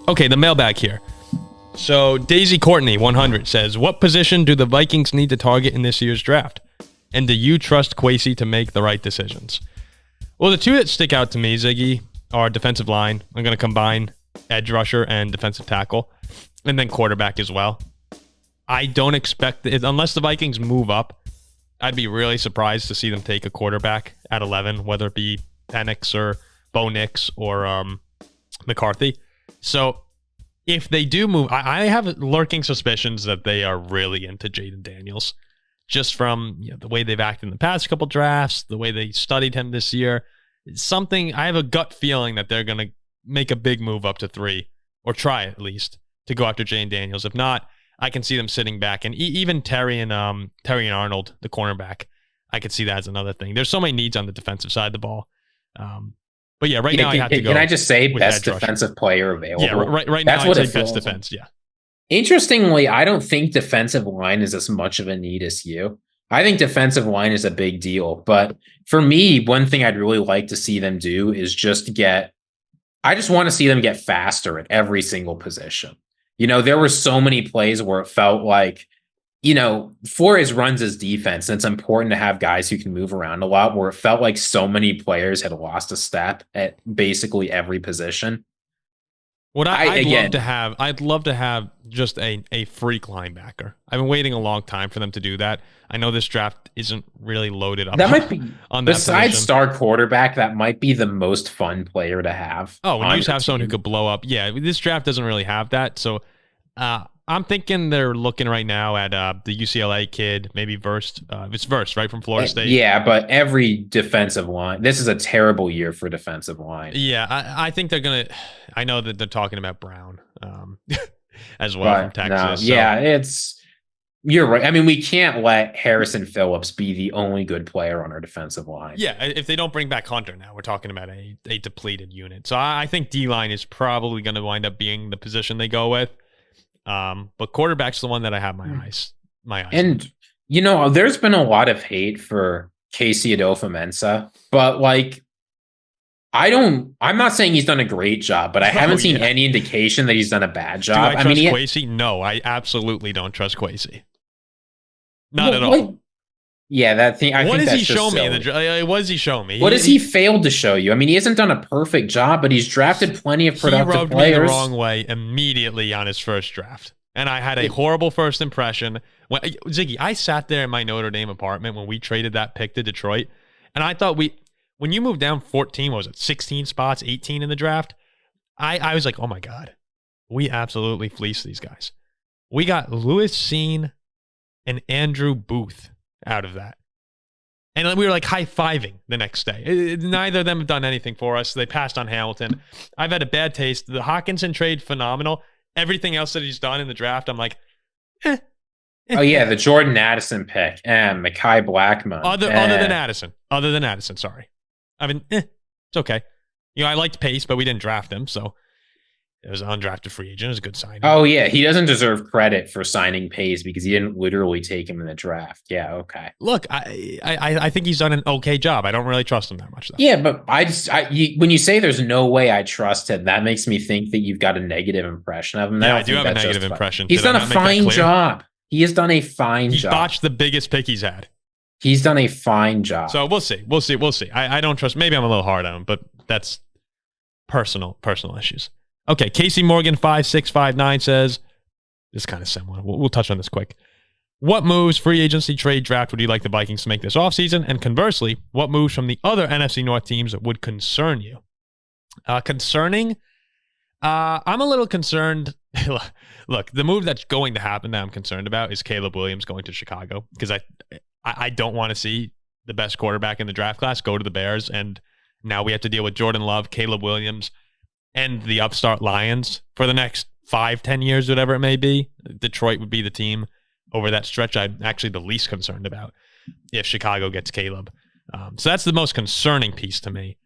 Okay, the mailbag here. So Daisy Courtney, 100, says, what position do the Vikings need to target in this year's draft? And do you trust Kwesi to make the right decisions? Well, the two that stick out to me, Ziggy, are defensive line. I'm going to combine edge rusher and defensive tackle, and then quarterback as well. I don't expect, unless the Vikings move up, I'd be really surprised to see them take a quarterback at 11, whether it be Penix or Bo Nix or McCarthy. So if they do move, I have lurking suspicions that they are really into Jaden Daniels, just from the way they've acted in the past couple drafts, the way they studied him this year. Something, I have a gut feeling that they're going to make a big move up to 3, or try at least, to go after Jaden Daniels. If not, I can see them sitting back. And even Terry and Arnold, the cornerback, I could see that as another thing. There's so many needs on the defensive side of the ball. But yeah, right now I have to go. Can I just say best defensive player available? Yeah, right now I take best defense. Yeah. Interestingly, I don't think defensive line is as much of a need as you. I think defensive line is a big deal. But for me, one thing I'd really like to see them do is I just want to see them get faster at every single position. There were so many plays where it felt like, Flores runs his defense, and it's important to have guys who can move around a lot, where it felt like so many players had lost a step at basically every position. What I'd love to have just a freak linebacker. I've been waiting a long time for them to do that. I know this draft isn't really loaded up. That might be on that besides position. Star quarterback. That might be the most fun player to have. Oh, when you just have someone who could blow up. Yeah, this draft doesn't really have that. So I'm thinking they're looking right now at the UCLA kid, maybe Verst. It's Verst, right, from Florida State. Yeah, but every defensive line. This is a terrible year for defensive line. Yeah, I think they're gonna. I know that they're talking about Brown as well from Texas. No, yeah, you're right. I mean, we can't let Harrison Phillips be the only good player on our defensive line. Yeah, if they don't bring back Hunter now, we're talking about a depleted unit. So I think D-line is probably going to wind up being the position they go with. But quarterback's the one that I have my eyes. And, there's been a lot of hate for Kwesi Adofo-Mensah, but I'm not saying he's done a great job, but I haven't seen any indication that he's done a bad job. Do I trust Kwesi? No, I absolutely don't trust Kwesi. Not at all. Yeah, that thing. What does he show me? What does he show me? What has he failed to show you? I mean, he hasn't done a perfect job, but he's drafted plenty of productive players. He rubbed me the wrong way immediately on his first draft. And I had a horrible first impression. Ziggy, I sat there in my Notre Dame apartment when we traded that pick to Detroit, and I thought when you moved down 14, what was it, 16 spots, 18 in the draft, I was like, oh my God, we absolutely fleeced these guys. We got Louis Cine and Andrew Booth out of that. And we were like high-fiving the next day. Neither of them have done anything for us. They passed on Hamilton. I've had a bad taste. The Hawkinson trade, phenomenal. Everything else that he's done in the draft, I'm like, Oh, yeah, the Jordan Addison pick. Mekhi Blackmon. Other than Addison, sorry. I mean, it's okay. I liked Pace, but we didn't draft him, so it was an undrafted free agent. It was a good signing. Oh, yeah, he doesn't deserve credit for signing Pace because he didn't literally take him in the draft. Yeah, okay. Look, I think he's done an okay job. I don't really trust him that much, though. Yeah, but when you say there's no way I trust him, that makes me think that you've got a negative impression of him. Yeah, I do have a negative impression. He's done a fine job. He has done a fine job. He botched the biggest pick he's had. He's done a fine job. So we'll see. I don't trust. Maybe I'm a little hard on him, but that's personal issues. Okay, Casey Morgan 5659 says, this is kind of similar. We'll touch on this quick. What moves, free agency, trade, draft would you like the Vikings to make this offseason? And conversely, what moves from the other NFC North teams would concern you? Concerning? I'm a little concerned. Look, the move that's going to happen that I'm concerned about is Caleb Williams going to Chicago, because I don't want to see the best quarterback in the draft class go to the Bears, and now we have to deal with Jordan Love, Caleb Williams, and the upstart Lions for the next 5-10 years, whatever it may be. Detroit would be the team over that stretch I'm actually the least concerned about if Chicago gets Caleb. So that's the most concerning piece to me.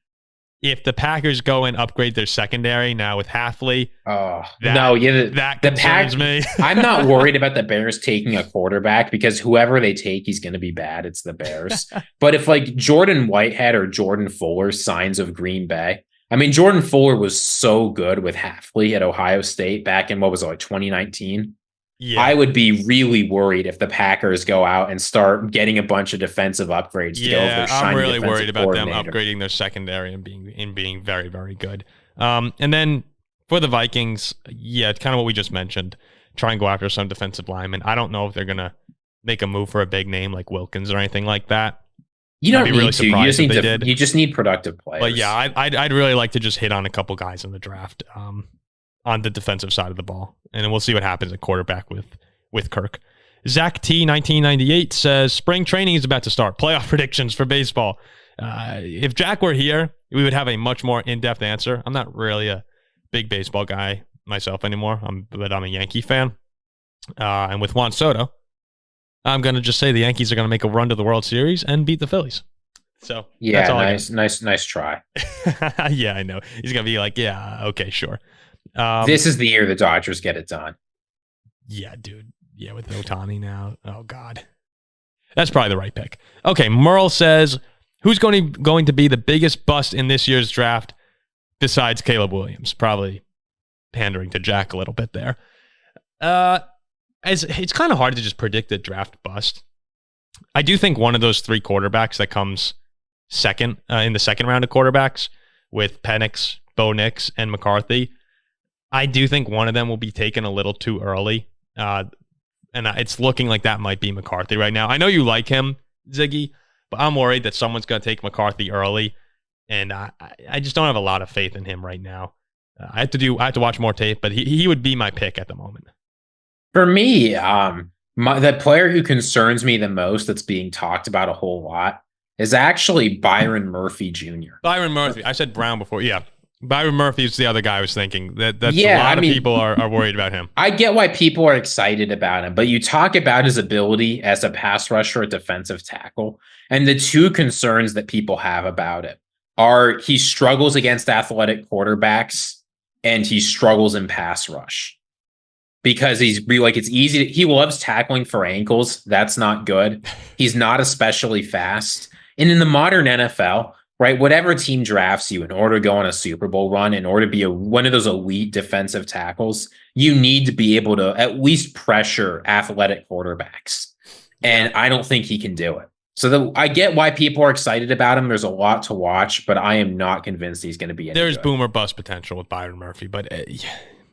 If the Packers go and upgrade their secondary now with Hafley, that concerns me. I'm not worried about the Bears taking a quarterback because whoever they take, he's going to be bad. It's the Bears. But if like Jordan Whitehead or Jordan Fuller signs of Green Bay, I mean, Jordan Fuller was so good with Hafley at Ohio State back in, what was it, like 2019? Yeah. I would be really worried if the Packers go out and start getting a bunch of defensive upgrades to go over their shiny I'm really defensive worried about them coordinator. upgrading their secondary and being very, very good. And then for the Vikings, it's kind of what we just mentioned. Try and go after some defensive linemen. I don't know if they're gonna make a move for a big name like Wilkins or anything like that. You don't I'd be need really to. You surprised just if need they to. did. You just need productive players. But yeah, I'd really like to just hit on a couple guys in the draft on the defensive side of the ball, and then we'll see what happens at quarterback with Kirk. Zach T 1998 says spring training is about to start. Playoff predictions for baseball. If Jack were here, we would have a much more in-depth answer. I'm not really a big baseball guy myself anymore, but I'm a Yankee fan. And with Juan Soto, I'm going to just say the Yankees are going to make a run to the World Series and beat the Phillies. So yeah, that's all nice try. Yeah, I know. He's going to be like, yeah, okay, sure. This is the year the Dodgers get it done. Yeah, dude. Yeah, with Ohtani now. Oh, God. That's probably the right pick. Okay, Merle says, who's going to be the biggest bust in this year's draft besides Caleb Williams? Probably pandering to Jack a little bit there. It's kind of hard to just predict the draft bust. I do think one of those three quarterbacks that comes second in the second round of quarterbacks with Penix, Bo Nix, and McCarthy, I do think one of them will be taken a little too early. And it's looking like that might be McCarthy right now. I know you like him, Ziggy, but I'm worried that someone's going to take McCarthy early, and I just don't have a lot of faith in him right now. I have to watch more tape, but he would be my pick at the moment. For me, the player who concerns me the most that's being talked about a whole lot is actually Byron Murphy Jr. Byron Murphy. I said Brown before. Yeah. Byron Murphy is the other guy I was thinking. That's a lot of people are worried about him. I get why people are excited about him, but you talk about his ability as a pass rusher, a defensive tackle, and the two concerns that people have about it are he struggles against athletic quarterbacks and he struggles in pass rush. Because it's easy. He loves tackling for ankles. That's not good. He's not especially fast. And in the modern NFL, right, whatever team drafts you in order to go on a Super Bowl run, in order to be one of those elite defensive tackles, you need to be able to at least pressure athletic quarterbacks. And I don't think he can do it. So I get why people are excited about him. There's a lot to watch, but I am not convinced he's going to be any There's good. Boomer bust potential with Byron Murphy, but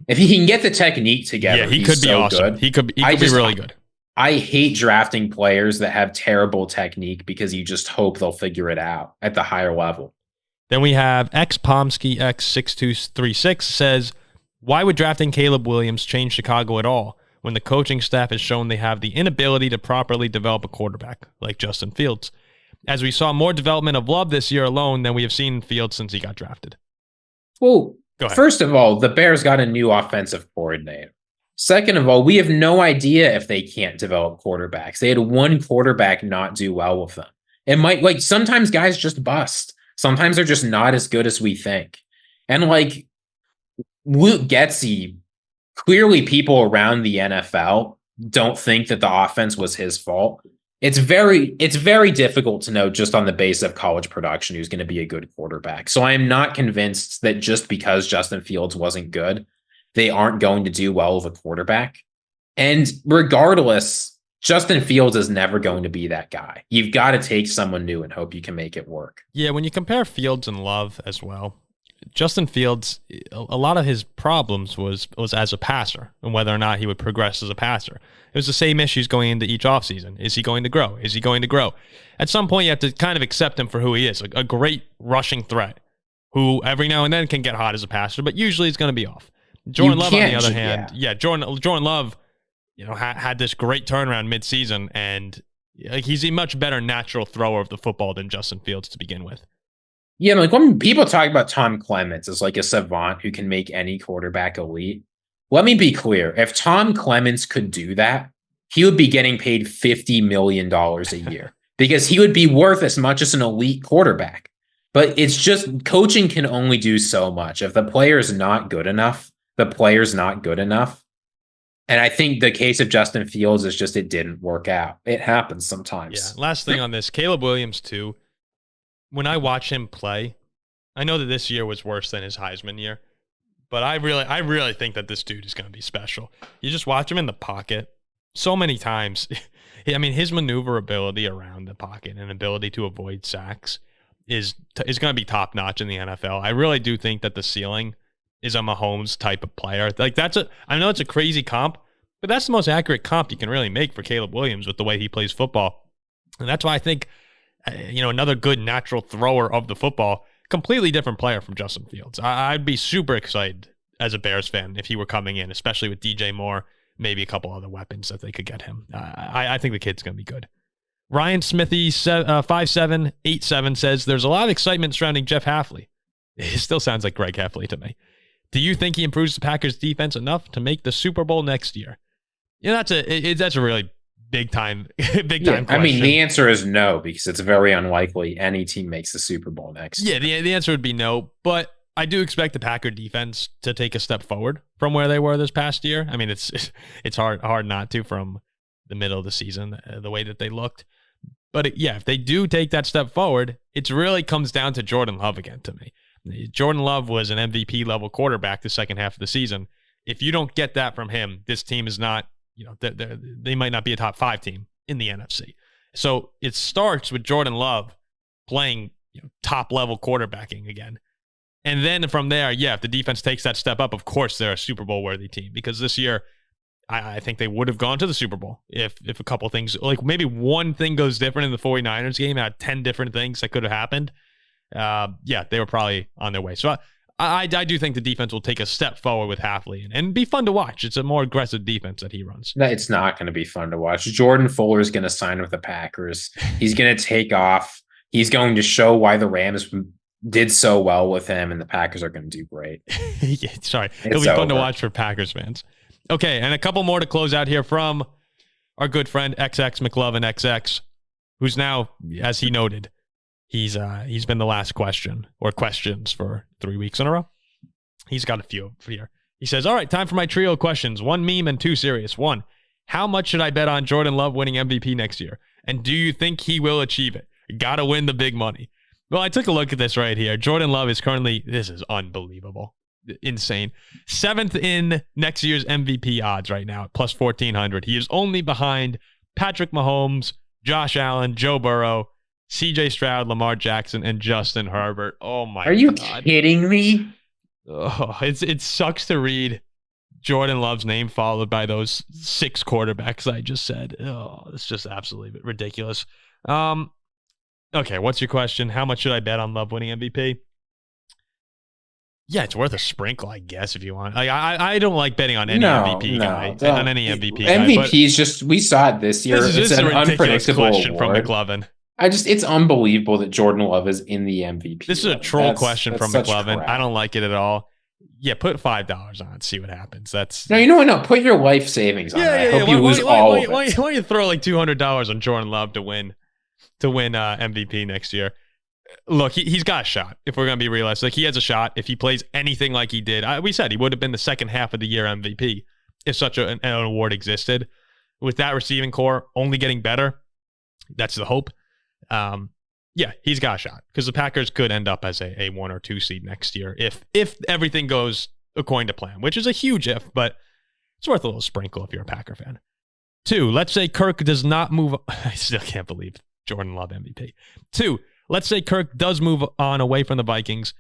if he can get the technique together, he could be awesome. He could be really good. I hate drafting players that have terrible technique because you just hope they'll figure it out at the higher level. Then we have XPomsky X6236 says, why would drafting Caleb Williams change Chicago at all when the coaching staff has shown they have the inability to properly develop a quarterback like Justin Fields? As we saw more development of Love this year alone than we have seen in Fields since he got drafted. Well, first of all, the Bears got a new offensive coordinator. Second of all, we have no idea if they can't develop quarterbacks. They had one quarterback not do well with them. It might, sometimes guys just bust. Sometimes they're just not as good as we think. And Luke Getsy, clearly people around the NFL don't think that the offense was his fault. It's very difficult to know just on the base of college production who's going to be a good quarterback. So I am not convinced that just because Justin Fields wasn't good, they aren't going to do well with a quarterback. And regardless, Justin Fields is never going to be that guy. You've got to take someone new and hope you can make it work. Yeah, when you compare Fields and Love as well, Justin Fields, a lot of his problems was as a passer and whether or not he would progress as a passer. It was the same issues going into each offseason. Is he going to grow? Is he going to grow? At some point, you have to kind of accept him for who he is, a great rushing threat who every now and then can get hot as a passer, but usually he's going to be off. Jordan Love, on the other hand, Jordan Love, had this great turnaround midseason, and he's a much better natural thrower of the football than Justin Fields to begin with. Yeah, when people talk about Tom Clements as a savant who can make any quarterback elite, let me be clear. If Tom Clements could do that, he would be getting paid $50 million a year because he would be worth as much as an elite quarterback. But it's just coaching can only do so much. If the player's not good enough, the player's not good enough. And I think the case of Justin Fields is just it didn't work out. It happens sometimes. Yeah. Last thing on this, Caleb Williams too. When I watch him play, I know that this year was worse than his Heisman year, but I really think that this dude is going to be special. You just watch him in the pocket so many times. I mean, his maneuverability around the pocket and ability to avoid sacks is going to be top notch in the NFL. I really do think that the ceiling is a Mahomes type of player. Like I know it's a crazy comp, but that's the most accurate comp you can really make for Caleb Williams with the way he plays football. And that's why I think, another good natural thrower of the football, completely different player from Justin Fields. I'd be super excited as a Bears fan if he were coming in, especially with DJ Moore, maybe a couple other weapons that they could get him. I think the kid's going to be good. Ryan Smithy 5787 says there's a lot of excitement surrounding Jeff Hafley. It still sounds like Greg Hafley to me. Do you think he improves the Packers defense enough to make the Super Bowl next year? That's a really big time question. I mean, the answer is no, because it's very unlikely any team makes the Super Bowl next year. Yeah, the answer would be no, but I do expect the Packer defense to take a step forward from where they were this past year. I mean, it's hard not to from the middle of the season, the way that they looked. But if they do take that step forward, it really comes down to Jordan Love again to me. Jordan Love was an MVP level quarterback the second half of the season. If you don't get that from him, this team is not, they might not be a top 5 team in the NFC. So it starts with Jordan Love playing top level quarterbacking again. And then from there, if the defense takes that step up, of course they're a Super Bowl worthy team, because this year I think they would have gone to the Super Bowl if a couple things, like maybe one thing goes different in the 49ers game out of 10 different things that could have happened. They were probably on their way. So I do think the defense will take a step forward with Hafley and be fun to watch. It's a more aggressive defense that he runs. It's not going to be fun to watch. Jordan Fuller is going to sign with the Packers. He's going to take off. He's going to show why the Rams did so well with him, and the Packers are going to do great. It'll be fun to watch for Packers fans. Okay, and a couple more to close out here from our good friend XX McLovin XX, who's now, as he noted, he's been the last question or questions for 3 weeks in a row. He's got a few here. He says, all right, time for my trio of questions. 1 meme and 2 serious. 1, how much should I bet on Jordan Love winning MVP next year? And do you think he will achieve it? Gotta win the big money. Well, I took a look at this right here. Jordan Love is currently, this is unbelievable. Insane. 7th in next year's MVP odds right now at plus 1,400. He is only behind Patrick Mahomes, Josh Allen, Joe Burrow, CJ Stroud, Lamar Jackson, and Justin Herbert. Oh my God. Are you kidding me? Oh, it sucks to read Jordan Love's name followed by those 6 quarterbacks I just said. Oh, it's just absolutely ridiculous. Okay, what's your question? How much should I bet on Love winning MVP? Yeah, it's worth a sprinkle, I guess, if you want. Like, I don't like betting on any MVP guy. On any MVP guy. MVP is just, we saw it this year. It's an unpredictable question award. From McLovin. It's unbelievable that Jordan Love is in the MVP. This is a troll question from McLovin. I don't like it at all. Yeah, put $5 on it, see what happens. No, put your life savings on it. I hope you lose all of it. Why don't you throw like $200 on Jordan Love to win MVP next year? Look, he's got a shot. If we're going to be realistic, he has a shot. If he plays anything like he did, we said he would have been the second half of the year MVP if such an award existed. With that receiving core only getting better, that's the hope. He's got a shot because the Packers could end up as a 1 or 2 seed next year if everything goes according to plan, which is a huge if, but it's worth a little sprinkle if you're a Packer fan. 2, let's say Kirk does not move. I still can't believe Jordan Love MVP. 2, let's say Kirk does move on away from the Vikings.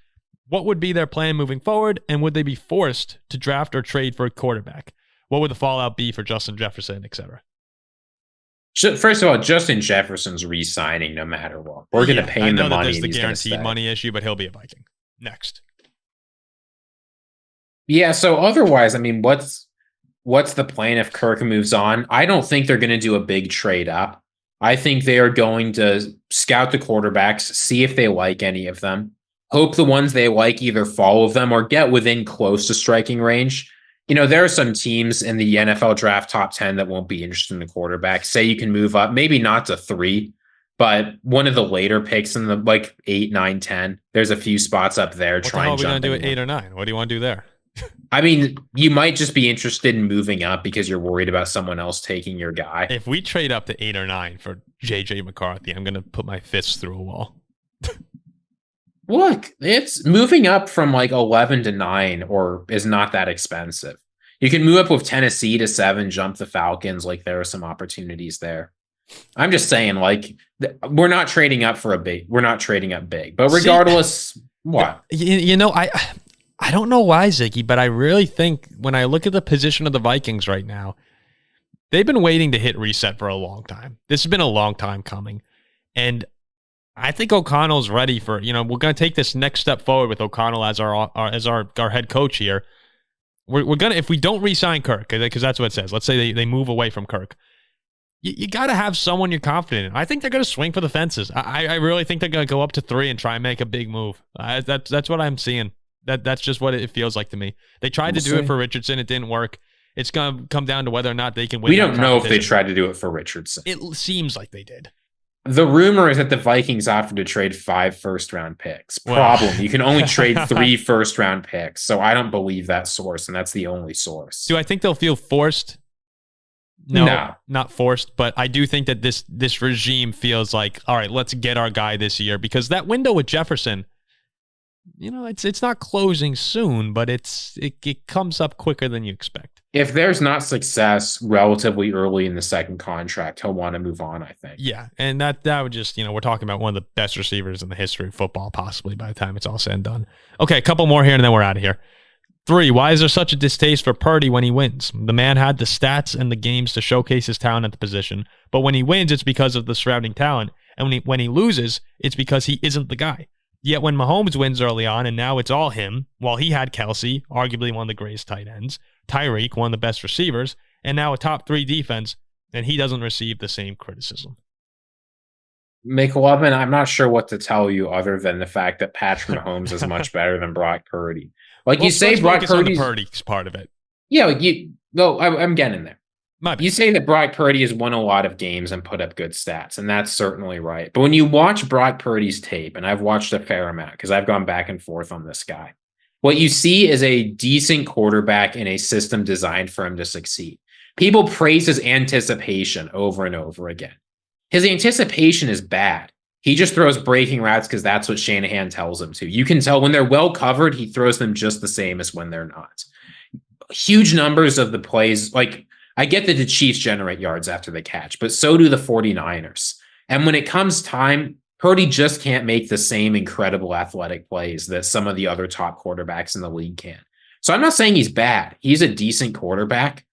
What would be their plan moving forward, and would they be forced to draft or trade for a quarterback? What would the fallout be for Justin Jefferson, etc.? First of all, Justin Jefferson's re-signing no matter what. We're going to pay him the money. I know that there's the guaranteed money issue, but he'll be a Viking. Next. Yeah, so otherwise, I mean, what's the plan if Kirk moves on? I don't think they're going to do a big trade up. I think they are going to scout the quarterbacks, see if they like any of them, hope the ones they like either follow them or get within close to striking range. There are some teams in the NFL draft top 10 that won't be interested in the quarterback. Say you can move up, maybe not to 3, but one of the later picks in the 8, 9, 10. There's a few spots up there. What the hell are we going to do at 8 or 9? What do you want to do there? I mean, you might just be interested in moving up because you're worried about someone else taking your guy. If we trade up to 8 or 9 for JJ McCarthy, I'm going to put my fists through a wall. Look, it's moving up from like 11 to 9 or is not that expensive. You can move up with Tennessee to 7, jump the Falcons. Like there are some opportunities there. I'm just saying, like, we're not trading up for a big. We're not trading up big. But regardless, what? I don't know why, Ziggy, but I really think when I look at the position of the Vikings right now, they've been waiting to hit reset for a long time. This has been a long time coming. And I think O'Connell's ready for, we're going to take this next step forward with O'Connell as our head coach here. We're going to, if we don't re-sign Kirk, because that's what it says. Let's say they move away from Kirk. You got to have someone you're confident in. I think they're going to swing for the fences. I really think they're going to go up to 3 and try and make a big move. That's what I'm seeing. That's just what it feels like to me. They tried to do it for Richardson. It didn't work. It's going to come down to whether or not they can win. We don't know if they tried to do it for Richardson. It seems like they did. The rumor is that the Vikings offered to trade 5 first-round picks. Problem, you can only trade 3 first-round picks. So I don't believe that source, and that's the only source. Do I think they'll feel forced? No, not forced, but I do think that this regime feels like, all right, let's get our guy this year, because that window with Jefferson, it's not closing soon, but it comes up quicker than you expect. If there's not success relatively early in the second contract, he'll want to move on, I think. Yeah, and that would just, we're talking about one of the best receivers in the history of football, possibly by the time it's all said and done. Okay, a couple more here, and then we're out of here. 3, why is there such a distaste for Purdy when he wins? The man had the stats and the games to showcase his talent at the position, but when he wins, it's because of the surrounding talent, and when he loses, it's because he isn't the guy. Yet when Mahomes wins early on, and now it's all him, while he had Kelsey, arguably one of the greatest tight ends, Tyreek, one of the best receivers, and now a top 3 defense, and he doesn't receive the same criticism. McLovin, I'm not sure what to tell you other than the fact that Patrick Mahomes is much better than Brock Purdy. You say Brock Purdy's part of it. Yeah, I'm getting there. You say that Brock Purdy has won a lot of games and put up good stats, and that's certainly right. But when you watch Brock Purdy's tape, and I've watched a fair amount because I've gone back and forth on this guy, what you see is a decent quarterback in a system designed for him to succeed. People praise his anticipation over and over again. His anticipation is bad. He just throws breaking routes because that's what Shanahan tells him to. You can tell when they're well covered, he throws them just the same as when they're not. Huge numbers of the plays, I get that the Chiefs generate yards after the catch, but so do the 49ers. And when it comes time, Purdy just can't make the same incredible athletic plays that some of the other top quarterbacks in the league can. So I'm not saying he's bad. He's a decent quarterback.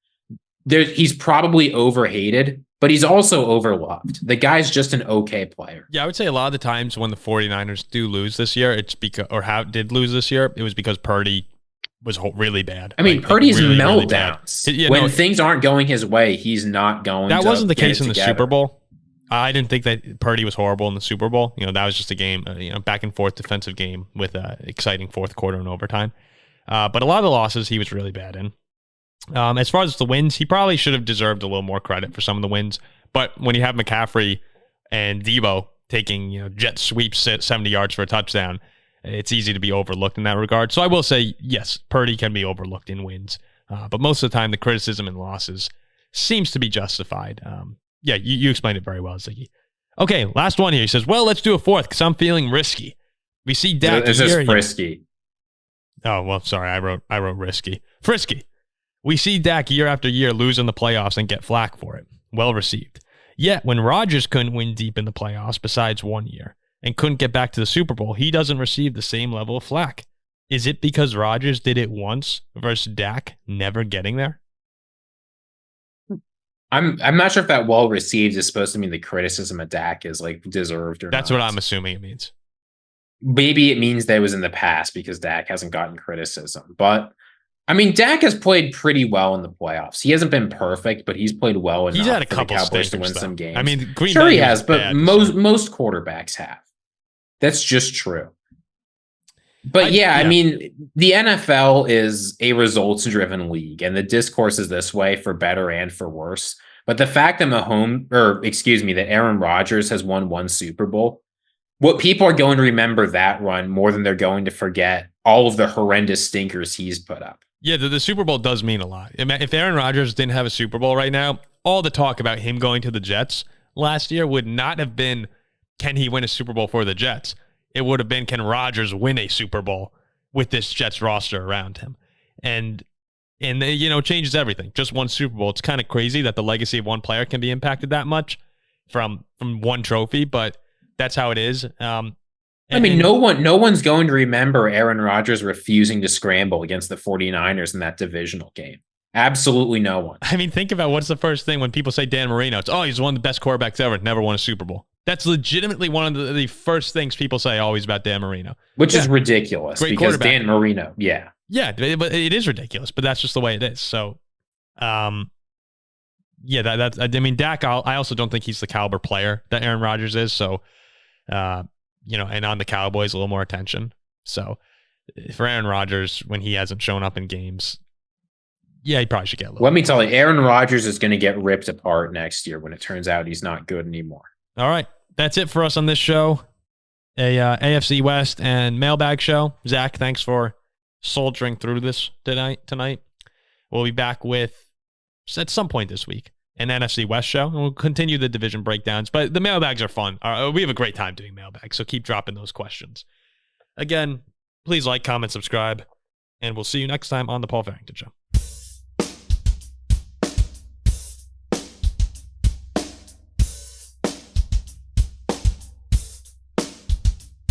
He's probably overhated, but he's also overloved. The guy's just an okay player. Yeah, I would say a lot of the times when the 49ers do lose this year, did lose this year, it was because Purdy was really bad. I mean, Purdy's really, meltdowns. Really when things aren't going his way, he's not going. That wasn't the case in the Super Bowl. I didn't think that Purdy was horrible in the Super Bowl. That was just a game, back and forth defensive game with an exciting fourth quarter and overtime. But a lot of the losses he was really bad in. As far as the wins, he probably should have deserved a little more credit for some of the wins. But when you have McCaffrey and Debo taking jet sweeps 70 yards for a touchdown, it's easy to be overlooked in that regard. So I will say, yes, Purdy can be overlooked in wins. But most of the time, the criticism and losses seems to be justified. Yeah, you explained it very well, Ziggy. Okay, last one here. He says, well, let's do a 4th because I'm feeling risky. We see Dak. It's just frisky. Oh, well, sorry. I wrote risky. Frisky. We see Dak year after year lose in the playoffs and get flack for it. Well received. Yet, when Rodgers couldn't win deep in the playoffs besides 1 year and couldn't get back to the Super Bowl, he doesn't receive the same level of flack. Is it because Rodgers did it once versus Dak never getting there? I'm not sure if that well received is supposed to mean the criticism of Dak is deserved or That's not. What I'm assuming it means. Maybe it means that it was in the past because Dak hasn't gotten criticism. But I mean, Dak has played pretty well in the playoffs. He hasn't been perfect, but he's played well enough. He's had a couple for the Cowboys stinkers, to win some games. I mean, Green sure Bay he has, but bad, most quarterbacks have. That's just true. But I mean, the NFL is a results-driven league, and the discourse is this way for better and for worse. But the fact that that Aaron Rodgers has won 1 Super Bowl, what people are going to remember that run more than they're going to forget all of the horrendous stinkers he's put up. Yeah, the Super Bowl does mean a lot. If Aaron Rodgers didn't have a Super Bowl right now, all the talk about him going to the Jets last year would not have been, can he win a Super Bowl for the Jets? It would have been, can Rodgers win a Super Bowl with this Jets roster around him? And it changes everything. Just one Super Bowl. It's kind of crazy that the legacy of one player can be impacted that much from one trophy, but that's how it is. No one's going to remember Aaron Rodgers refusing to scramble against the 49ers in that divisional game. Absolutely no one. I mean, think about what's the first thing when people say Dan Marino. It's, he's one of the best quarterbacks ever, never won a Super Bowl. That's legitimately one of the first things people say always about Dan Marino. Which is ridiculous because Dan Marino, Yeah, but it is ridiculous, but that's just the way it is. So, Dak, I also don't think he's the caliber player that Aaron Rodgers is. So, and on the Cowboys, a little more attention. So, for Aaron Rodgers, when he hasn't shown up in games, he probably should get a little. Let me tell you, Aaron Rodgers is going to get ripped apart next year when it turns out he's not good anymore. All right. That's it for us on this show. A AFC West and mailbag show. Zach, thanks for soldiering through this tonight. We'll be back with, at some point this week, an NFC West show, and we'll continue the division breakdowns. But the mailbags are fun. We have a great time doing mailbags, so keep dropping those questions. Again, please like, comment, subscribe, and we'll see you next time on The Paul Farrington Show.